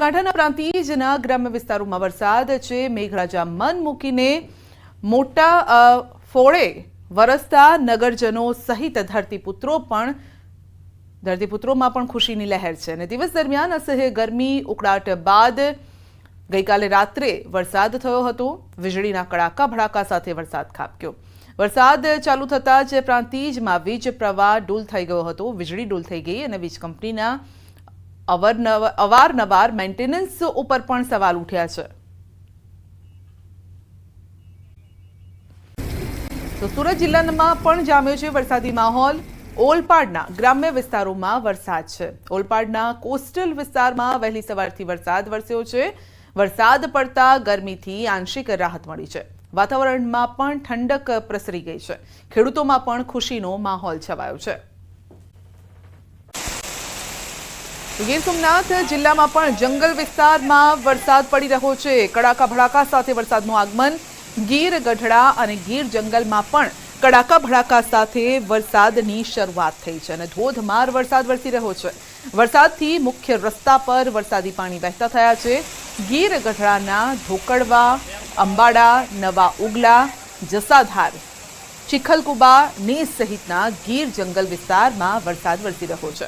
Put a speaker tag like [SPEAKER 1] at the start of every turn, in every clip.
[SPEAKER 1] દરિયાકાંઠાના પ્રાંતિજના ગ્રામ્ય વિસ્તારોમાં વરસાદ છે। મેઘરાજા મન મૂકીને મોટા ફોળે વરસતા નગરજનો સહિત ધરતીપુત્રોમાં પણ ખુશીની લહેર છે અને દિવસ દરમિયાન અસહ્ય ગરમી ઉકળાટ બાદ ગઈકાલે રાત્રે વરસાદ થયો હતો। વીજળીના કડાકા ભડાકા સાથે વરસાદ ખાબક્યો। વરસાદ ચાલુ થતાં જ પ્રાંતિજમાં વીજ પ્રવાહ ડૂલ થઈ ગયો હતો। વીજળી ડૂલ થઈ ગઈ અને વીજ કંપનીના અવારનવાર મેન્ટેનન્સ ઉપર પણ સવાલ ઉઠ્યા છે। તો સુરત જિલ્લામાં પણ જામ્યો છે વરસાદી માહોલ। ઓલપાડના ગ્રામ્ય વિસ્તારોમાં વરસાદ છે। ઓલપાડના કોસ્ટલ વિસ્તારમાં વહેલી સવારથી વરસાદ વરસ્યો છે। વરસાદ પડતા ગરમીથી આંશિક રાહત મળી છે। વાતાવરણમાં પણ ઠંડક પ્રસરી ગઈ છે। ખેડૂતોમાં પણ ખુશીનો માહોલ છવાયો છે। ગીર સોમનાથ જિલ્લામાં પણ જંગલ વિસ્તારમાં વરસાદ પડી રહ્યો છે। કડાકા ભડાકા સાથે વરસાદનું આગમન। ગીર ગઢડા અને ગીર જંગલમાં પણ કડાકા ભડાકા સાથે વરસાદની શરૂઆત થઈ છે અને ધોધમાર વરસાદ વરસી રહ્યો છે। વરસાદથી મુખ્ય રસ્તા પર વરસાદી પાણી વહેતા થયા છે। ગીર ગઢડાના ધોકડવા, અંબાડા, નવા ઉગલા, જસાધાર, ચીખલકુબા, નેસ સહિતના ગીર જંગલ વિસ્તારમાં વરસાદ વરસી રહ્યો છે।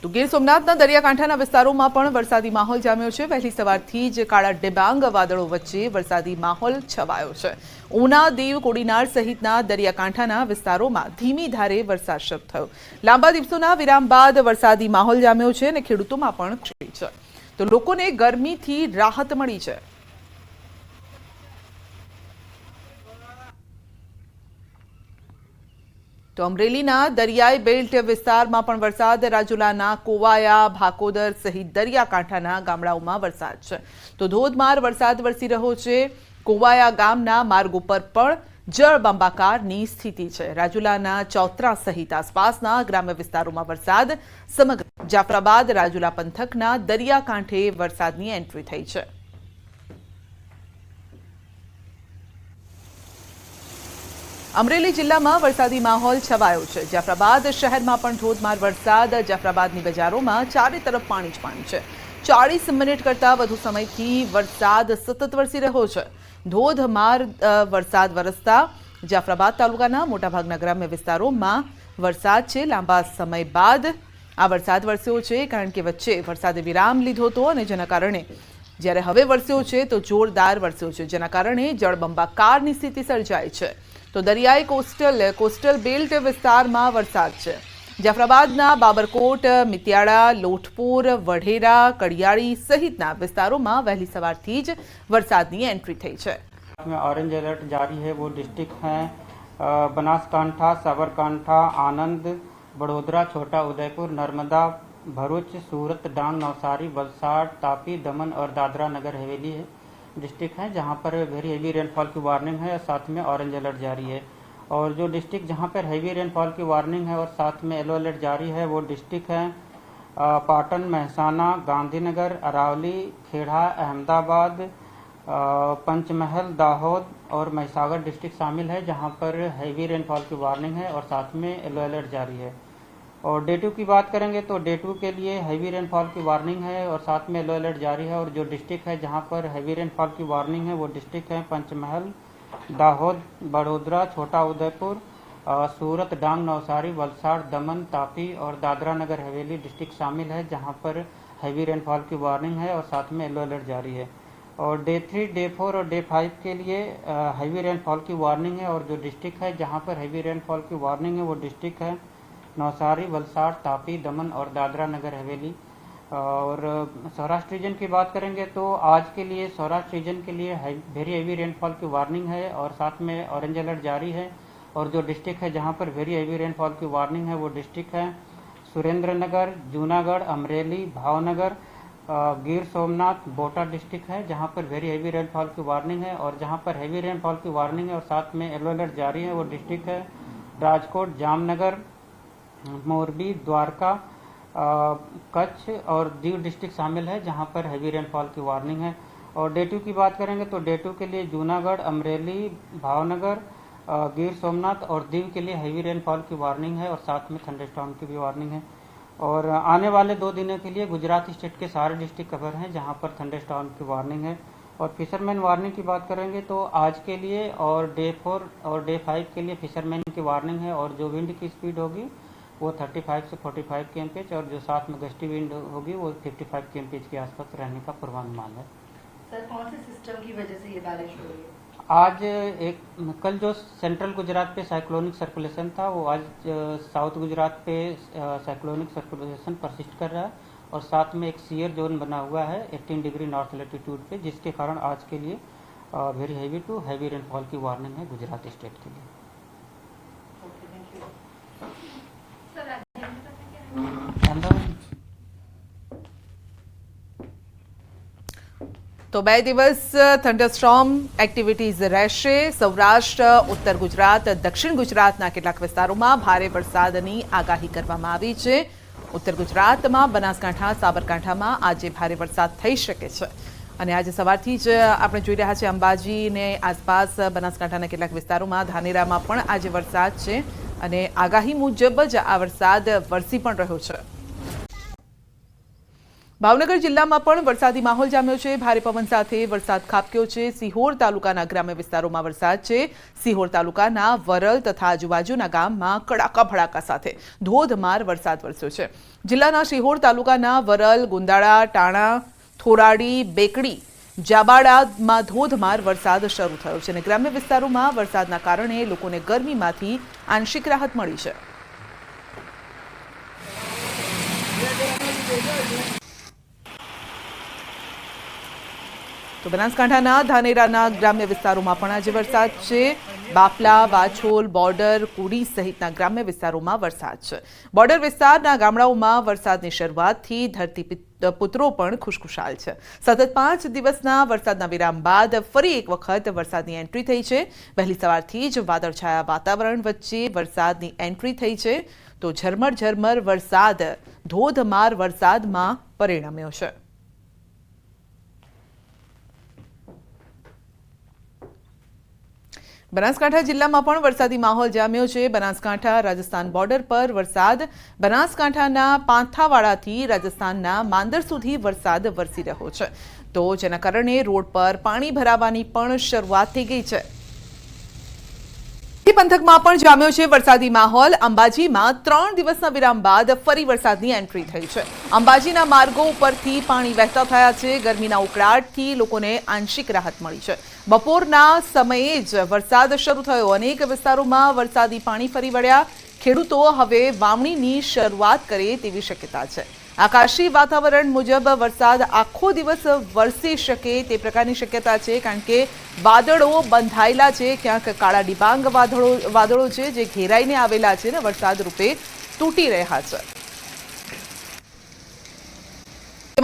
[SPEAKER 1] તો ગીર સોમનાથના દરિયાકાંઠાના વિસ્તારોમાં પણ વરસાદી માહોલ જામ્યો છે। વહેલી સવારથી જ કાળા ડિબાંગ વાદળો વચ્ચે વરસાદી માહોલ છવાયો છે। ઉના, દીવ, કોડીનાર સહિતના દરિયાકાંઠાના વિસ્તારોમાં ધીમી ધારે વરસાદ શરૂ થયો। લાંબા દિવસોના વિરામ બાદ વરસાદી માહોલ જામ્યો છે અને ખેડૂતોમાં પણ ખુશી છે। તો લોકોને ગરમીથી રાહત મળી છે। તો અમરેલીના દરિયાઈ બેલ્ટ વિસ્તારમાં પણ વરસાદ। રાજુલાના કોવાયા, ભાકોદર સહિત દરિયાકાંઠાના ગામડાઓમાં વરસાદ છે। તો ધોધમાર વરસાદ વરસી રહ્યો છે। કોવાયા ગામના માર્ગ ઉપર પણ જળબંબાકારની સ્થિતિ છે। રાજુલાના ચૌત્રા સહિત આસપાસના ગ્રામ્ય વિસ્તારોમાં વરસાદ। સમગ્ર જાફરાબાદ, રાજુલા પંથકના દરિયાકાંઠે વરસાદની એન્ટ્રી થઈ છે। અમરેલી જિલ્લામાં વરસાદી માહોલ છવાયો છે। જાફરાબાદ શહેરમાં પણ ધોધમાર વરસાદ। જાફરાબાદની બજારોમાં ચારે તરફ પાણી જ પાણી છે। 40 મિનિટ કરતાં વધુ સમયથી વરસાદ સતત વરસી રહ્યો છે। ધોધમાર વરસાદ વરસતા જાફરાબાદ તાલુકાના મોટાભાગના ગ્રામ્ય વિસ્તારોમાં વરસાદ છે। લાંબા સમય બાદ આ વરસાદ વરસ્યો છે કારણ કે વચ્ચે વરસાદે વિરામ લીધો હતો અને જેના કારણે જ્યારે હવે વરસ્યો છે તો જોરદાર વરસ્યો છે, જેના કારણે જળબંબાકારની સ્થિતિ સર્જાઈ છે। તો દરિયાઈ કોસ્ટલ બેલ્ટ વિસ્તારમાં વરસાદ છે। જાફરાબાદના બાબરકોટ, મિતિયાળા, લોટપુર, વઢેરા, કડિયાળી સહિતના વિસ્તારોમાં વહેલી સવારથી જ વરસાદની એન્ટ્રી થઈ છે।
[SPEAKER 2] ऑरेंज अलर्ट जारी है। वो डिस्ट्रिक्ट हैं बनासकांठा, साबरकांठा, आनंद, बड़ोदरा, छोटा उदयपुर, नर्मदा, भरूच, सूरत, डांग, नवसारी, वलसाड़, तापी, दमन और दादरा नगर हवेली है डिस्ट्रिक्ट हैं जहां पर वेरी हेवी रेनफॉल की वार्निंग है और साथ में ऑरेंज अलर्ट जारी है। और जो डिस्ट्रिक्ट जहां पर हेवी रेनफॉल की वार्निंग है और साथ में येलो अलर्ट जारी है वो डिस्ट्रिक्ट हैं पाटन, महसाना, गांधीनगर, अरावली, खेड़ा, अहमदाबाद, पंचमहल, दाहोद और महिसागर डिस्ट्रिक्ट शामिल है जहां पर हेवी रेनफॉल की वार्निंग है और साथ में येलो अलर्ट जारी है। और डे 2 की बात करेंगे तो डे 2 के लिए हैवी रेनफॉल की वार्निंग है और साथ में येलो अलर्ट जारी है। और जो डिस्ट्रिक्ट है जहां पर हैवी रेनफॉल की वार्निंग है वो डिस्ट्रिक्ट है पंचमहल, दाहोद, बड़ोदरा, छोटा उदयपुर, सूरत, डांग, नवसारी, वलसाड़, दमन, तापी और दादरा नगर हवेली डिस्ट्रिक्ट शामिल है जहां पर हैवी रेनफॉल की वार्निंग है और साथ में येलो अलर्ट जारी है। और डे 3, डे 4 और डे 5 के लिए हैवी रेनफॉल की वार्निंग है। और जो डिस्ट्रिक्ट है जहां पर हैवी रेनफॉल की वार्निंग है वो डिस्ट्रिक्ट है नवसारी, वलसाड़, तापी, दमन और दादरा नगर हवेली। और सौराष्ट्र रीजन की बात करेंगे तो आज के लिए सौराष्ट्र रीजन के लिए वेरी हेवी रेनफॉल की वार्निंग है और साथ में ऑरेंज अलर्ट जारी है। और जो डिस्ट्रिक्ट है जहां पर वेरी हेवी रेनफॉल की वार्निंग है वो डिस्ट्रिक्ट है सुरेंद्रनगर, जूनागढ़, अमरेली, भावनगर, गिर सोमनाथ, बोटा डिस्ट्रिक्ट है जहां पर वेरी हेवी रेनफॉल की वार्निंग है। और जहां पर हेवी रेनफॉल की वार्निंग है और साथ में येलो अलर्ट जारी है वो डिस्ट्रिक्ट है राजकोट, जामनगर, मोरबी, द्वारका, कच्छ और दीव डिस्ट्रिक्ट शामिल है जहां पर हैवी रेनफॉल की वार्निंग है। और डे 2 की बात करेंगे तो डे 2 के लिए जूनागढ़, अमरेली, भावनगर, गिर सोमनाथ और दीव के लिए हैवी रेनफॉल की वार्निंग है और साथ में थंडरस्टॉर्म की भी वार्निंग है। और आने वाले 2 दिनों के लिए गुजरात स्टेट के सारे डिस्ट्रिक्ट कवर हैं जहां पर थंडरस्टॉर्म की वार्निंग है। और फिशरमैन वार्निंग की बात करेंगे तो आज के लिए और डे 4 और डे 5 के लिए फिशरमैन की वार्निंग है और जो विंड की स्पीड होगी वो 35 से 45 kmph और जो साथ में गस्टी विंड होगी वो 55 kmph के आसपास रहने का पूर्वानुमान है।
[SPEAKER 3] सर कौन से सिस्टम की वजह से ये बारिश हो रही है?
[SPEAKER 2] आज कल जो सेंट्रल गुजरात पे साइक्लोनिक सर्कुलेशन था वो आज साउथ गुजरात पे साइक्लोनिक सर्कुलेशन परसिस्ट कर रहा है और साथ में एक सीयर जोन बना हुआ है 18 डिग्री नॉर्थ लैटिट्यूड पे, जिसके कारण आज के लिए very heavy to heavy rainfall की वार्निंग है गुजरात स्टेट के लिए।
[SPEAKER 1] તો 2 દિવસ થંડરસ્ટોર્મ એક્ટિવિટીઝ રહેશે। સૌરાષ્ટ્ર, ઉત્તર ગુજરાત, દક્ષિણ ગુજરાતના કેટલાક વિસ્તારોમાં ભારે વરસાદની આગાહી કરવામાં આવી છે। ઉત્તર ગુજરાતમાં બનાસકાંઠા, સાબરકાંઠામાં આજે ભારે વરસાદ થઈ શકે છે અને આજે સવારથી જ આપણે જોઈ રહ્યા છીએ અંબાજીને આસપાસ બનાસકાંઠાના કેટલાક વિસ્તારોમાં, ધાનેરામાં પણ આજે વરસાદ છે અને આગાહી મુજબ જ આ વરસાદ વરસી પણ રહ્યો છે। ભાવનગર જિલ્લામાં પણ વરસાદી માહોલ જામ્યો છે। ભારે પવન સાથે વરસાદ ખાબક્યો છે। સિહોર તાલુકાના ગ્રામ્ય વિસ્તારોમાં વરસાદ છે। સિહોર તાલુકાના વરલ તથા આજુબાજુના ગામમાં કડાકા ભડાકા સાથે ધોધમાર વરસાદ વરસ્યો છે। જિલ્લાના સિહોર તાલુકાના વરલ, ગુંદાળા, ટાણા, થોરાડી, બેકડી, જાબાડામાં ધોધમાર વરસાદ શરૂ થયો છે અને ગ્રામ્ય વિસ્તારોમાં વરસાદના કારણે લોકોને ગરમીમાંથી આંશિક રાહત મળી છે। તો બનાસકાંઠાના ધાનેરાના ગ્રામ્ય વિસ્તારોમાં પણ આજે વરસાદ છે। બાફલા, વાછોલ, બોર્ડર, કુડી સહિતના ગ્રામ્ય વિસ્તારોમાં વરસાદ છે। બોર્ડર વિસ્તારના ગામડાઓમાં વરસાદની શરૂઆતથી ધરતીપુત્રો પણ ખુશખુશાલ છે। સતત 5 દિવસના વરસાદના વિરામ બાદ ફરી એક વખત વરસાદની એન્ટ્રી થઈ છે। વહેલી સવારથી જ વાદળછાયા વાતાવરણ વચ્ચે વરસાદની એન્ટ્રી થઈ છે તો ઝરમર વરસાદ ધોધમાર વરસાદમાં પરિણમ્યો છે। બનાસકાંઠા જિલ્લામાં પણ વરસાદી માહોલ જામ્યો છે। બનાસકાંઠા રાજસ્થાન બોર્ડર પર વરસાદ। બનાસકાંઠાના પાંથાવાડાથી રાજસ્થાનના માંદર સુધી વરસાદ વરસી રહ્યો છે તો જેના કારણે રોડ પર પાણી ભરાવાની પણ શરૂઆત થઈ ગઈ છે। પંથકમાં પણ જામ્યો છે વરસાદી માહોલ। અંબાજીમાં 3 દિવસના વિરામ બાદ ફરી વરસાદની એન્ટ્રી થઈ છે। અંબાજીના માર્ગો ઉપરથી પાણી વહેતા થયા છે। ગરમીના ઉકળાટથી લોકોને આંશિક રાહત મળી છે। બપોરના સમયે જ વરસાદ શરૂ થયો। અનેક વિસ્તારોમાં વરસાદી પાણી ફરી વળ્યા। ખેડૂતો હવે વાવણીની શરૂઆત કરે તેવી શક્યતા છે। આકાશી વાતાવરણ મુજબ વરસાદ આખો દિવસ વરસી શકે તે પ્રકારની શક્યતા છે કારણ કે વાદળો બંધાયેલા છે। ક્યાંક કાળા ડિબાંગ વાદળો છે જે ઘેરાઈને આવેલા છે ને વરસાદ રૂપે તૂટી રહ્યા છે।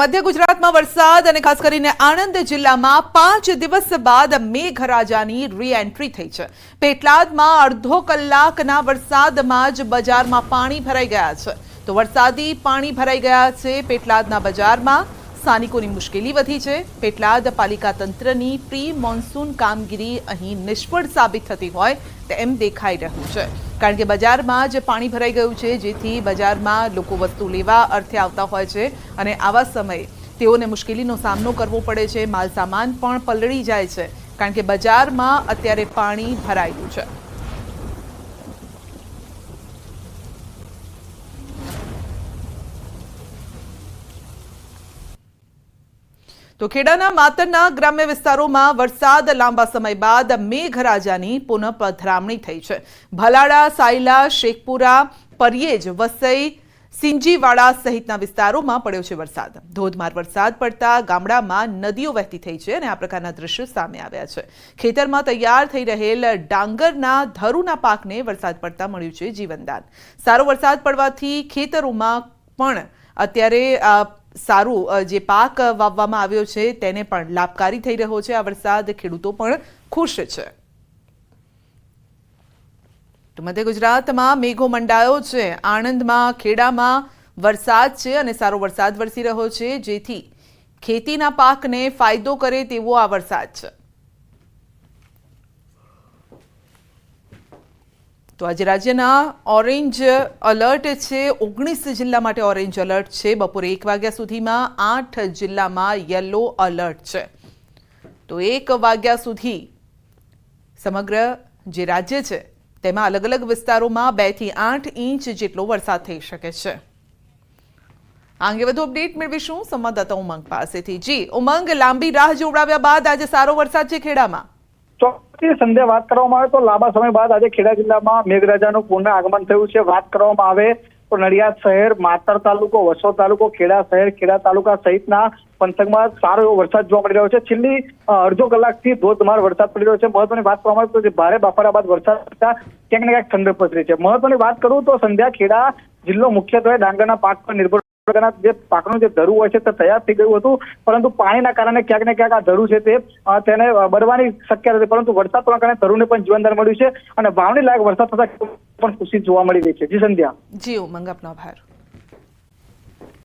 [SPEAKER 1] મધ્ય ગુજરાતમાં વરસાદ અને ખાસ કરીને આણંદ જિલ્લામાં 5 દિવસ બાદ મેઘરાજાની રી-એન્ટ્રી થઈ છે। પેટલાદમાં અડધો કલાકના વરસાદમાં જ બજારમાં પાણી ભરાઈ ગયા છે તો વરસાદી પાણી ભરાઈ ગયા છે। પેટલાદના બજારમાં સ્થાનિકોની મુશ્કેલી વધી છે। પેટલાદ પાલિકા તંત્રની પ્રી મોન્સૂન કામગીરી અહીં નિષ્ફળ સાબિત થતી હોય તેમ દેખાઈ રહ્યું છે કારણ કે બજારમાં જ પાણી ભરાઈ ગયું છે જેથી બજારમાં લોકો વસ્તુ લેવા અર્થે આવતા હોય છે અને આવા સમયે તેઓને મુશ્કેલીનો સામનો કરવો પડે છે। માલ સામાન પણ પલળી જાય છે કારણ કે બજારમાં અત્યારે પાણી ભરાયેલું છે। તો ખેડાના માતરના ગ્રામ્ય વિસ્તારોમાં વરસાદ લાંબા સમય બાદ મેઘરાજાની પુનઃ પધરામણી થઈ છે। ભલાડા, સાયલા, શેખપુરા, પરિયેજ, વસઈ, સિંજીવાડા સહિતના વિસ્તારોમાં પડ્યો છે વરસાદ। ધોધમાર વરસાદ પડતા ગામડામાં નદીઓ વહેતી થઈ છે અને આ પ્રકારના દ્રશ્યો સામે આવ્યા છે। ખેતરમાં તૈયાર થઈ રહેલ ડાંગરના ધરુના પાકને વરસાદ પડતા મળ્યું છે જીવનદાન। સારો વરસાદ પડવાથી ખેતરોમાં પણ અત્યારે સારું જે પાક વાવવામાં આવ્યો છે તેને પણ લાભકારી થઈ રહ્યો છે। આ વરસાદ ખેડૂતો પણ ખુશ છે। તો મધ્ય ગુજરાતમાં મેઘો મંડાયો છે। આણંદમાં, ખેડામાં વરસાદ છે અને સારો વરસાદ વરસી રહ્યો છે જેથી ખેતીના પાકને ફાયદો કરે તેવો આ વરસાદ છે। તો આજે રાજ્યના ઓરેન્જ એલર્ટ છે, 19 જિલ્લા માટે ઓરેન્જ એલર્ટ છે. બપોરે 1 વાગ્યા સુધીમાં 8 જિલ્લામાં યલો એલર્ટ છે. તો 1 વાગ્યા સુધી સમગ્ર જે રાજ્ય છે તેમાં અલગ અલગ વિસ્તારોમાં 2 થી 8 ઇંચ જેટલો વરસાદ થઈ શકે છે. આ અંગે વધુ અપડેટ મેળવીશું સંવાદદાતા ઉમંગ પાસેથી. જી ઉમંગ, લાંબી રાહ જોવડાવ્યા બાદ આજે સારો વરસાદ છે ખેડામાં.
[SPEAKER 4] ચોક્કસ સંધ્યા વાત કરવામાં આવે તો લાંબા સમય બાદ આજે ખેડા જિલ્લામાં મેઘરાજાનું પુનઃ આગમન થયું છે. વાત કરવામાં આવે તો નડિયાદ શહેર, માતર તાલુકો, વસોદ તાલુકો, ખેડા શહેર, ખેડા તાલુકા સહિતના પંથકમાં સારો એવો વરસાદ જોવા મળી રહ્યો છે. છેલ્લી અડધો કલાકથી ધોધમાર વરસાદ પડી રહ્યો છે. મહત્વની વાત કરવામાં આવે તો જે ભારે બફારા બાદ વરસાદ થતા ક્યાંક ને ક્યાંક ઠંડક પસરી છે. મહત્વની વાત કરું તો સંધ્યા ખેડા જિલ્લો મુખ્યત્વે ડાંગરના પાક પર નિર્ભર જે પાકનું જે ધરું હોય છે તે તૈયાર થઈ ગયું હતું, પરંતુ પાણીના કારણે ક્યાંક ને ક્યાંક આ ધરું છે તેને બળવાની શક્યતા હતી, પરંતુ વરસાદ પડવાના કારણે ધરુને પણ જીવનદાન મળ્યું છે અને વાવણી લાયક વરસાદ થતા પણ ખુશી જોવા મળી રહી છે. જી સંધ્યા.
[SPEAKER 1] જી ઉમંગ, આપનો આભાર.